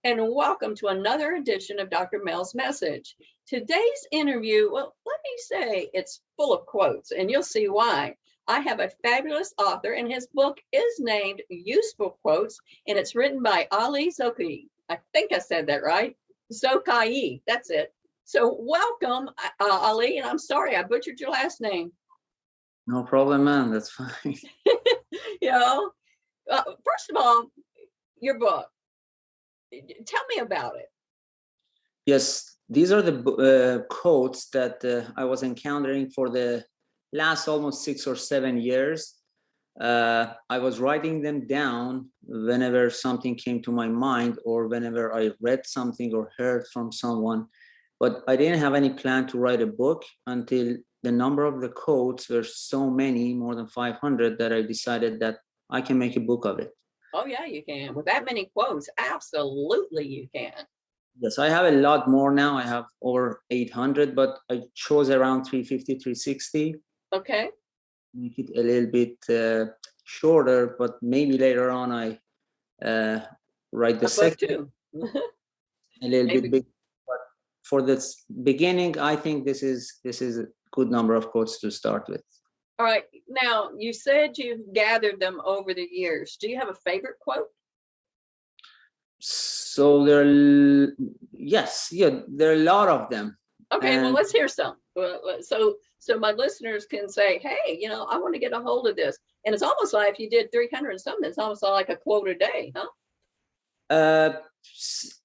and welcome to another edition of Dr. Mel's Message. Today's interview, well, let me say it's full of quotes, and you'll see why. I have a fabulous author, and his book is named Useful Quotes, and it's written by Ali Zokaee. I think I said that right. Zokaee, that's it. So welcome, Ali, and I'm sorry I butchered your last name. No problem, man. That's fine. First of all, your book. Tell me about it. Yes, these are the quotes that I was encountering for the last almost 6 or 7 years. I was writing them down whenever something came to my mind or whenever I read something or heard from someone. But I didn't have any plan to write a book until the number of the quotes were so many, more than 500, that I decided that I can make a book of it. Oh, yeah, you can. With that many quotes, absolutely you can. Yes, I have a lot more now. I have over 800, but I chose around 350, 360. Okay. Make it a little bit shorter, but maybe later on I write the second a little bit big. But for this beginning, I think this is a good number of quotes to start with. All right. Now, you said you've gathered them over the years. Do you have a favorite quote? So there are a lot of them. Okay, well, let's hear some. So my listeners can say, hey, I want to get a hold of this. And it's almost like if you did 300 and something, it's almost like a quote a day, huh?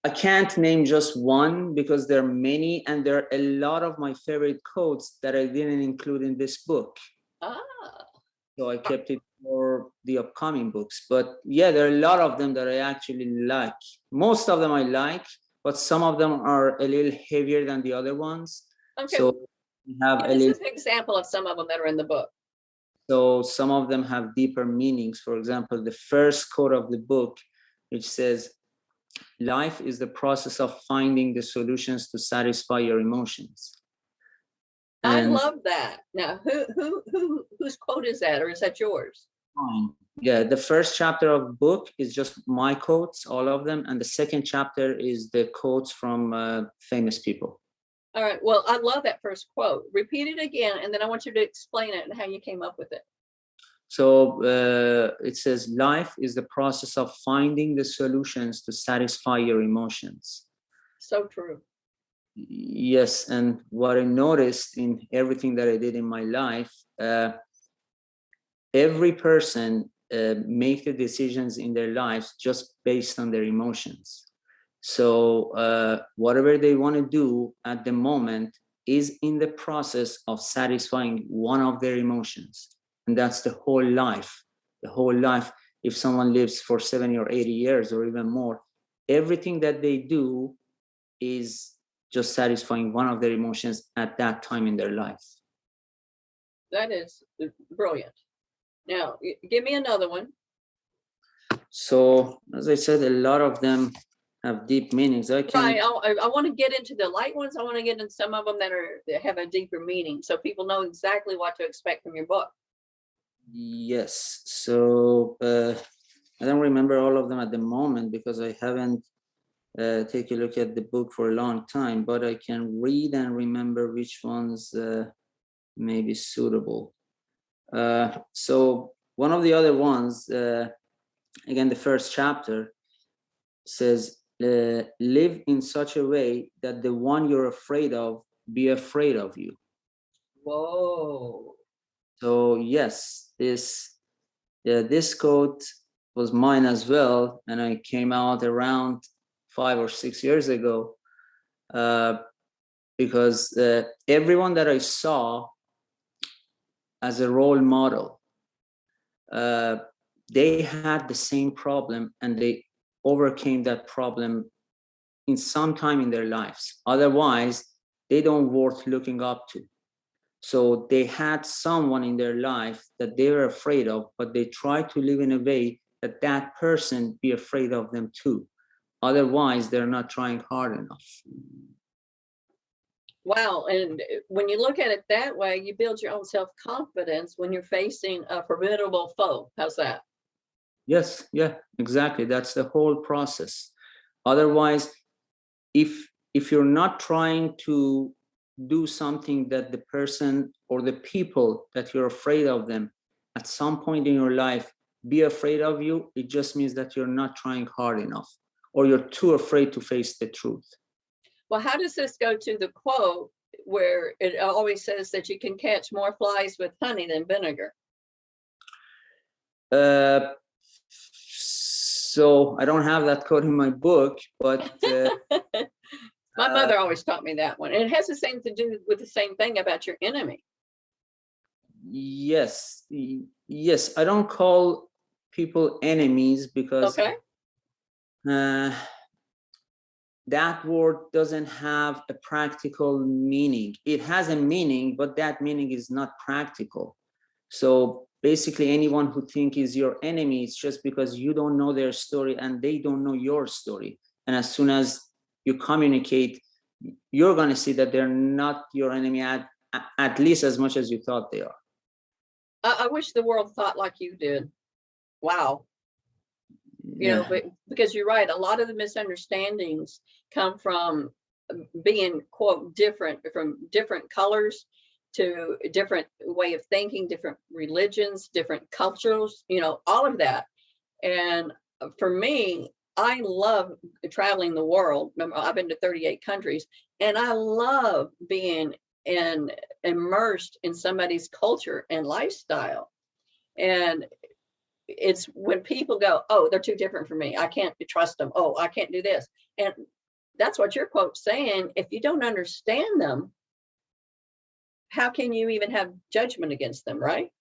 I can't name just one because there are many, and there are a lot of my favorite quotes that I didn't include in this book. So I kept it for the upcoming books. But yeah, there are a lot of them that I actually like. Most of them I like, but some of them are a little heavier than the other ones. Okay. So we have this is an example of some of them that are in the book. So some of them have deeper meanings. For example, the first quote of the book, which says, "Life is the process of finding the solutions to satisfy your emotions." I love that. Now, whose quote is that, or is that yours? Mine. Yeah, the first chapter of the book is just my quotes, all of them, and the second chapter is the quotes from famous people. All right. Well, I love that first quote. Repeat it again, and then I want you to explain it and how you came up with it. So it says, "Life is the process of finding the solutions to satisfy your emotions." So true. Yes, and what I noticed in everything that I did in my life, every person make the decisions in their lives just based on their emotions. So whatever they want to do at the moment is in the process of satisfying one of their emotions. And that's the whole life. The whole life, if someone lives for 70 or 80 years or even more, everything that they do is just satisfying one of their emotions at that time in their life. That is brilliant. Now, give me another one. So, as I said, a lot of them have deep meanings. I want to get into the light ones. I want to get into some of them that have a deeper meaning, so people know exactly what to expect from your book. Yes. So I don't remember all of them at the moment because I haven't taken a look at the book for a long time, but I can read and remember which ones may be suitable. So one of the other ones, again, the first chapter says, "Live in such a way that the one you're afraid of be afraid of you." Whoa. So yes, this quote was mine as well, and I came out around 5 or 6 years ago because everyone that I saw as a role model, they had the same problem and they overcame that problem in some time in their lives. Otherwise, they don't worth looking up to. So they had someone in their life that they were afraid of, but they tried to live in a way that that person be afraid of them too. Otherwise, they're not trying hard enough. Wow. And when you look at it that way, you build your own self-confidence when you're facing a formidable foe. How's that? Yes, yeah, exactly. That's the whole process. Otherwise, if you're not trying to do something that the person or the people that you're afraid of them at some point in your life be afraid of you, it just means that you're not trying hard enough, or you're too afraid to face the truth. Well, how does this go to the quote where it always says that you can catch more flies with honey than vinegar? So I don't have that quote in my book, but My mother always taught me that one. And it has the same to do with the same thing about your enemy. yes, I don't call people enemies because Okay. That word doesn't have a practical meaning. It has a meaning, but that meaning is not practical. So basically, anyone who thinks is your enemy, it's just because you don't know their story and they don't know your story. And as soon as you communicate, you're going to see that they're not your enemy at least as much as you thought they are. I wish the world thought like you did. Wow. You Yeah. know, but because you're right, a lot of the misunderstandings come from being, quote, different, from different colors to a different way of thinking, different religions, different cultures, you know, all of that. And for me, I love traveling the world. I've been to 38 countries, and I love being immersed in somebody's culture and lifestyle. And it's when people go, oh, they're too different for me, I can't trust them, oh, I can't do this. And that's what your quote's saying. If you don't understand them, how can you even have judgment against them, right?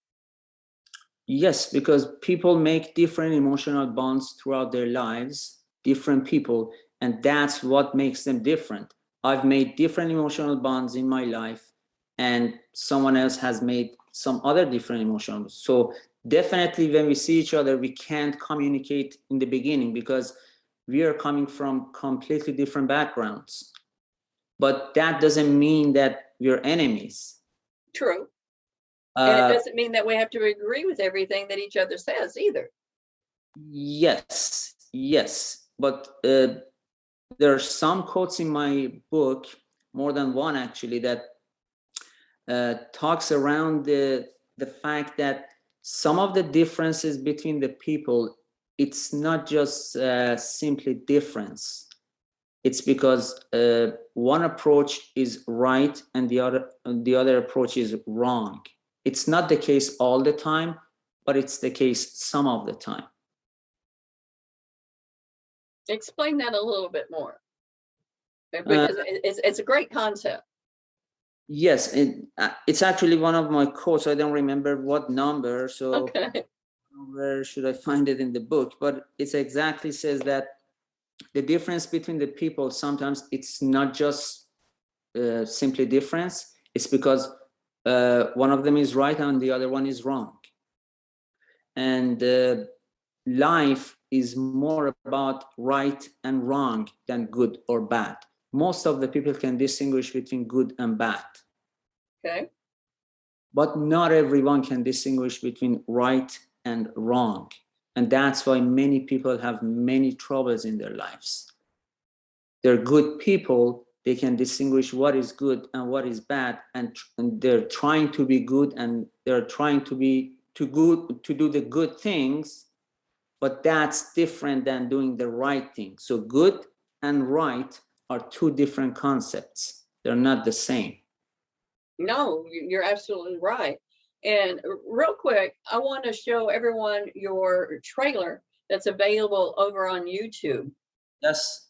Yes, because people make different emotional bonds throughout their lives, different people, and that's what makes them different. I've made different emotional bonds in my life, and someone else has made some other different emotional bonds. So definitely when we see each other, we can't communicate in the beginning because we are coming from completely different backgrounds. But that doesn't mean that we're enemies. True. And it doesn't mean that we have to agree with everything that each other says either. Yes, but there are some quotes in my book, more than one actually, that talks around the fact that some of the differences between the people, it's not just simply difference. It's because one approach is right and the other approach is wrong. It's not the case all the time, but it's the case some of the time. Explain that a little bit more, because it's a great concept. Yes, it's actually one of my quotes. I don't remember what number, so Okay. where should I find it in the book? But it exactly says that the difference between the people, sometimes it's not just simply difference. It's because one of them is right and the other one is wrong. And life is more about right and wrong than good or bad. Most of the people can distinguish between good and bad. Okay. But not everyone can distinguish between right and wrong. And that's why many people have many troubles in their lives. They're good people, they can distinguish what is good and what is bad, and they're trying to be good, and they're trying to do the good things, but that's different than doing the right thing. So good and right are two different concepts. They're not the same. No, you're absolutely right. And real quick, I want to show everyone your trailer that's available over on YouTube. Yes.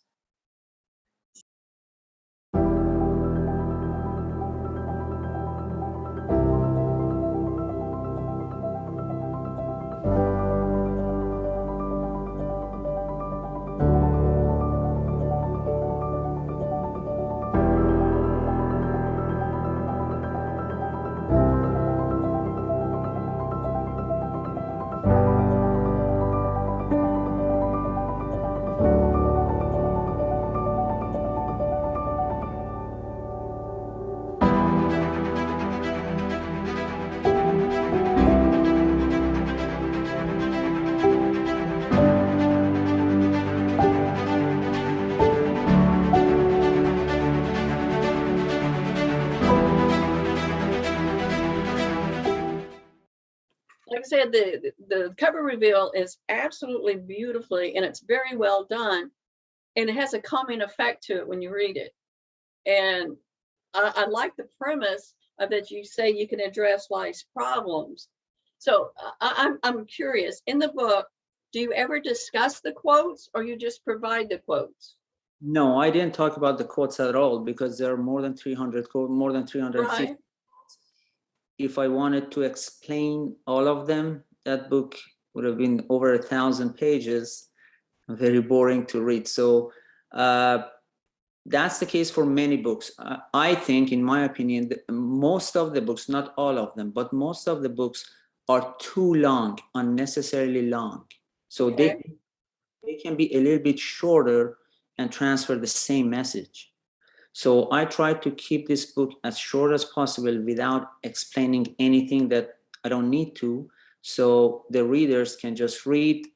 like I said, the cover reveal is absolutely beautifully, and it's very well done, and it has a calming effect to it when you read it. And I like the premise of that you say you can address life's problems. So I'm curious. In the book, do you ever discuss the quotes, or you just provide the quotes? No, I didn't talk about the quotes at all because there are more than 300 quotes, more than 350. Right. If I wanted to explain all of them, that book would have been over 1,000 pages, very boring to read. So that's the case for many books. I think, in my opinion, that most of the books, not all of them, but most of the books are too long, unnecessarily long. So Okay. they can be a little bit shorter and transfer the same message. So I try to keep this book as short as possible without explaining anything that I don't need to, so the readers can just read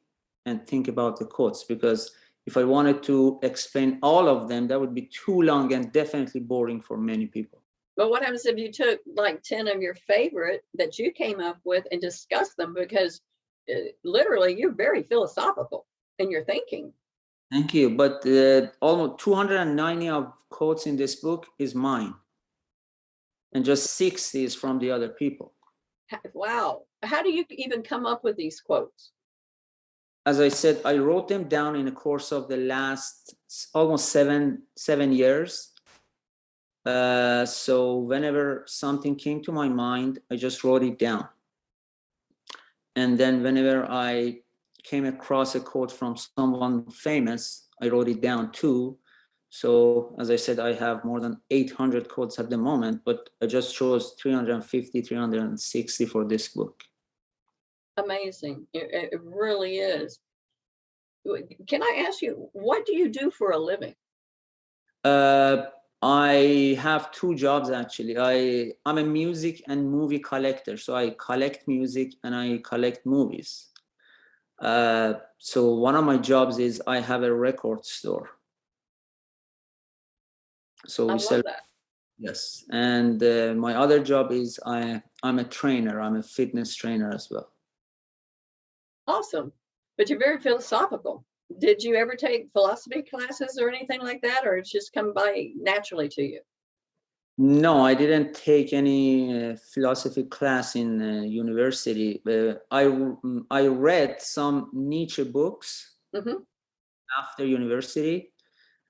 and think about the quotes. Because if I wanted to explain all of them, that would be too long and definitely boring for many people. But what happens if you took like 10 of your favorite that you came up with and discussed them? Because literally, you're very philosophical in your thinking. Thank you. But almost 290 of quotes in this book is mine, and just 60 is from the other people. Wow. How do you even come up with these quotes? As I said, I wrote them down in the course of the last almost seven years. So whenever something came to my mind, I just wrote it down. And then whenever I came across a quote from someone famous, I wrote it down too. So as I said, I have more than 800 quotes at the moment, but I just chose 350, 360 for this book. Amazing. It really is. Can I ask you, what do you do for a living? Uh, I have two jobs actually. I'm a music and movie collector, so I collect music and I collect movies. So one of my jobs is I have a record store. So I we love sell, that. yes. And my other job is I'm a trainer. I'm a fitness trainer as well. Awesome. But you're very philosophical. Did you ever take philosophy classes or anything like that, or it's just come by naturally to you? No, I didn't take any philosophy class in university. I read some Nietzsche books Hmm. after university,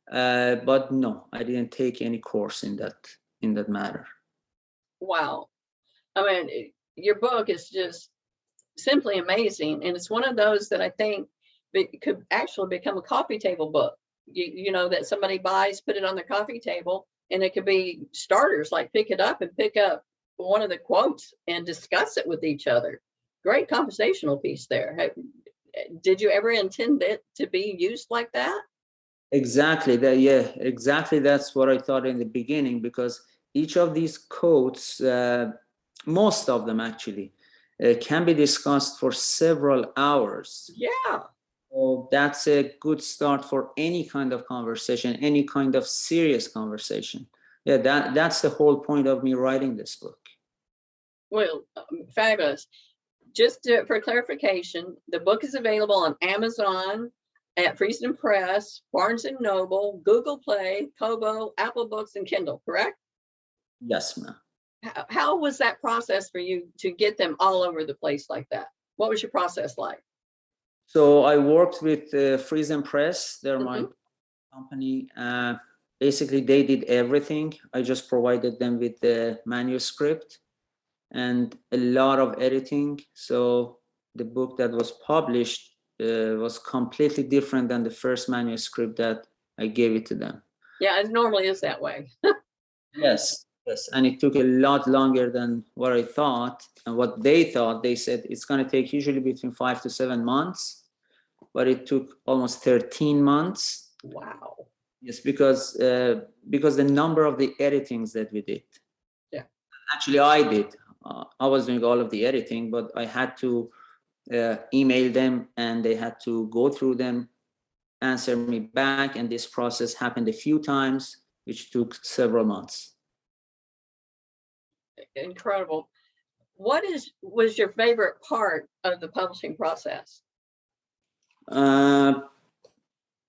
but no, I didn't take any course in that matter. Wow. I mean, your book is just simply amazing. And it's one of those that I think could actually become a coffee table book. You know, that somebody buys, put it on their coffee table, and it could be starters, like pick it up and pick up one of the quotes and discuss it with each other. Great conversational piece there. Did you ever intend it to be used like that? Exactly that. Yeah, exactly. That's what I thought in the beginning, because each of these quotes, most of them actually, can be discussed for several hours. Yeah. So that's a good start for any kind of conversation, any kind of serious conversation. Yeah, that's the whole point of me writing this book. Well, fabulous. Just for clarification, the book is available on Amazon, at Friesen Press, Barnes and Noble, Google Play, Kobo, Apple Books, and Kindle, correct? Yes, ma'am. How was that process for you to get them all over the place like that? What was your process like? So I worked with Friesen Press. They're my Hmm. company. Basically, they did everything. I just provided them with the manuscript and a lot of editing. So the book that was published was completely different than the first manuscript that I gave it to them. Yeah, it normally is that way. Yes, yes. And it took a lot longer than what I thought and what they thought. They said it's going to take usually between 5 to 7 months, but it took almost 13 months. Wow. Yes, because the number of the editings that we did. Yeah. Actually, I did. I was doing all of the editing, but I had to email them, and they had to go through them, answer me back, and this process happened a few times, which took several months. Incredible. Was your favorite part of the publishing process?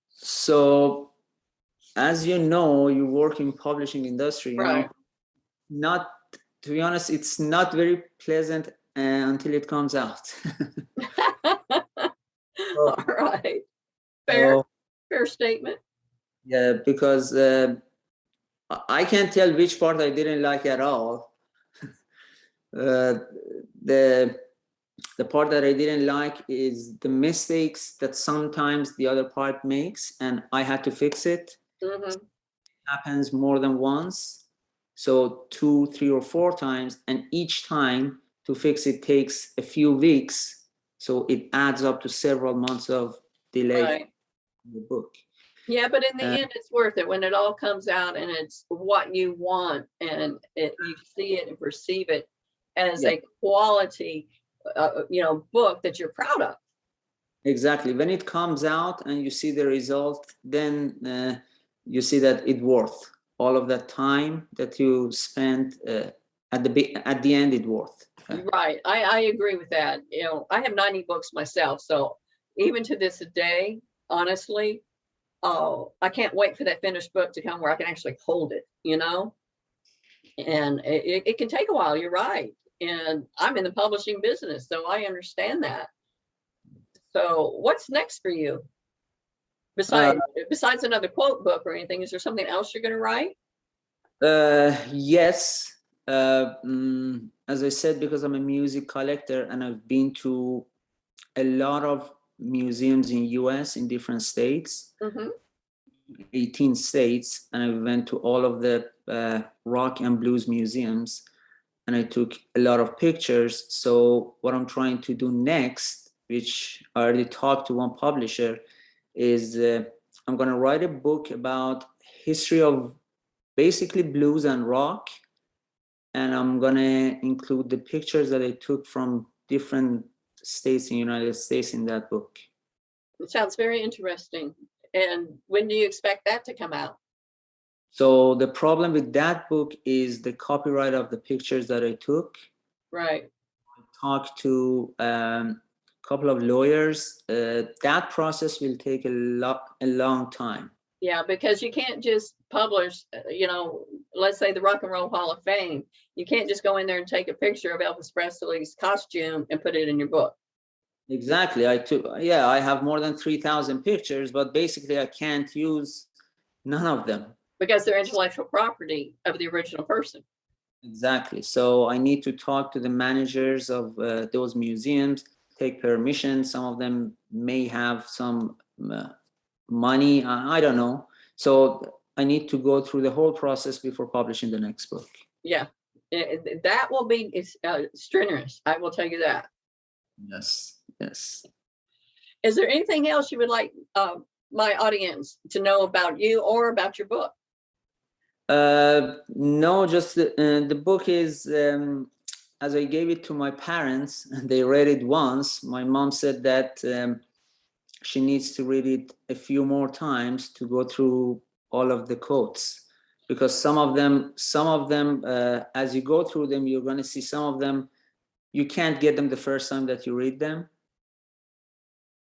So as you know, you work in publishing industry, Right. not, to be honest, it's not very pleasant until it comes out. All right. Fair, So fair statement. yeah, because I can't tell which part I didn't like at all. Uh, the the part that I didn't like is the mistakes that sometimes the other part makes, and I had to fix it. Hmm. Happens more than once, so 2, 3, or 4 times, and each time to fix it takes a few weeks, so it adds up to several months of delay for Right. the book. Yeah, but in the Uh, end, it's worth it when it all comes out and it's what you want, and you see it and perceive it as yeah, a quality, book that you're proud of. exactly. When it comes out and you see the result, then you see that it worth all of that time that you spent at the end. It worth. Right. I agree with that. I have 90 books myself, so even to this day, honestly, oh, I can't wait for that finished book to come where I can actually hold it. And it can take a while. You're right. And I'm in the publishing business, so I understand that. So what's next for you? Uh, Besides another quote book or anything, is there something else you're going to write? yes. As I said, because I'm a music collector and I've been to a lot of museums in US in different states, Hmm. 18 states, and I went to all of the rock and blues museums, and I took a lot of pictures. So what I'm trying to do next, which I already talked to one publisher, is I'm going to write a book about history of basically blues and rock, and I'm going to include the pictures that I took from different states in the United States in that book. It sounds very interesting. And when do you expect that to come out? So the problem with that book is the copyright of the pictures that I took. Right. Talked to couple of lawyers. That process will take a long time. Yeah, because you can't just publish, let's say the Rock and Roll Hall of Fame. You can't just go in there and take a picture of Elvis Presley's costume and put it in your book. Exactly. I have more than 3,000 pictures, but basically I can't use none of them. Because they're intellectual property of the original person. Exactly. So I need to talk to the managers of those museums, take permission. Some of them may have some money. I don't know. So I need to go through the whole process before publishing the next book. Yeah, that will be strenuous. I will tell you that. Yes. Yes. Is there anything else you would like my audience to know about you or about your book? No, just the book is, as I gave it to my parents and they read it once, my mom said that she needs to read it a few more times to go through all of the quotes, because some of them, as you go through them, you're going to see some of them, you can't get them the first time that you read them.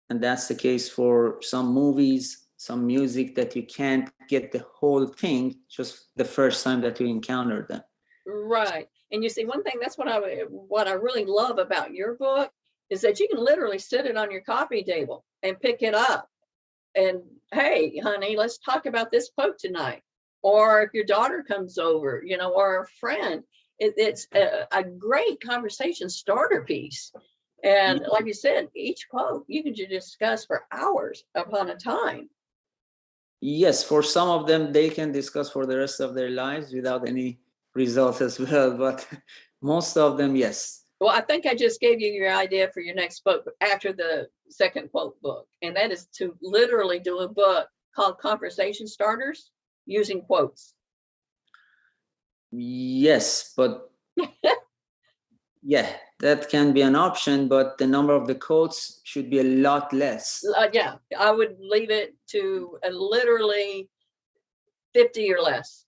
And that's the case for some movies, some music, that you can't get the whole thing just the first time that you encounter them. Right. And you see, one thing that's what I really love about your book is that you can literally sit it on your coffee table and pick it up. And hey, honey, let's talk about this quote tonight. Or if your daughter comes over, or a friend, it's a great conversation starter piece. And like you said, each quote you can discuss for hours upon a time. Yes, for some of them, they can discuss for the rest of their lives without any results as well. But most of them, yes. Well, I think I just gave you your idea for your next book after the second quote book. And that is to literally do a book called Conversation Starters using quotes. Yes, but yeah, that can be an option, but the number of the quotes should be a lot less. Yeah, I would leave it to literally 50 or less.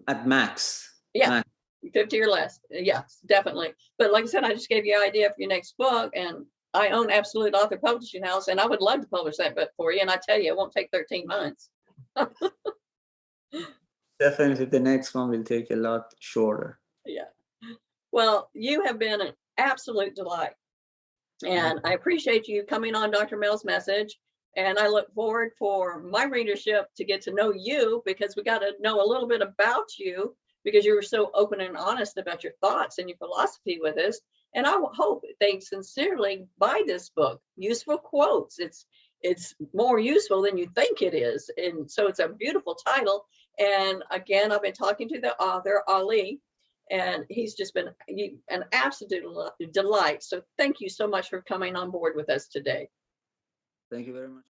At max. Yeah, Max. 50 or less. Yes, definitely. But like I said, I just gave you an idea for your next book, and I own Absolute Author Publishing House, and I would love to publish that book for you. And I tell you, it won't take 13 months. Definitely the next one will take a lot shorter. Yeah. Well, you have been an absolute delight. And I appreciate you coming on Dr. Mel's Message. And I look forward for my readership to get to know you, because we got to know a little bit about you, because you were so open and honest about your thoughts and your philosophy with us. And I hope they sincerely buy this book. Useful quotes. It's more useful than you think it is. And so it's a beautiful title. And again, I've been talking to the author, Ali, and he's just been an absolute delight. So thank you so much for coming on board with us today. Thank you very much.